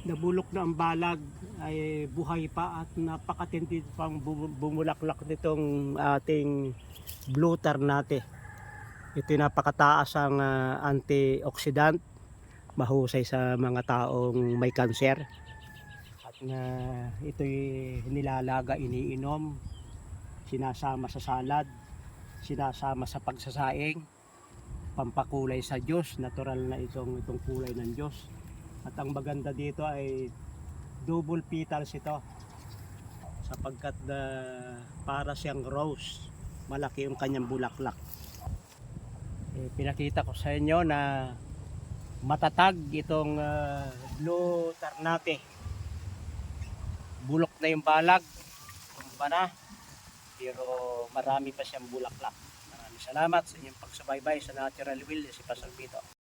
nabulok na ang balag ay buhay pa at napakatindi pang bumulaklak nitong ating blue ternate. Ito yung napakataas ang antioxidant, mahusay sa mga taong may kanser. At ito'y nilalaga, iniinom, sinasama sa salad, sinasama sa pagsasaing, pampakulay sa Diyos. Natural na itong kulay ng Diyos. At ang maganda dito ay double petals ito, sapagkat para siyang rose, malaki yung kanyang bulaklak. Pinakita ko sa inyo na matatag itong blue ternate. Bulok na yung balag, tumba na, pero marami pa siyang bulaklak. Maraming salamat sa inyong pagsubaybay sa Natural Will. Si Pastor Pito.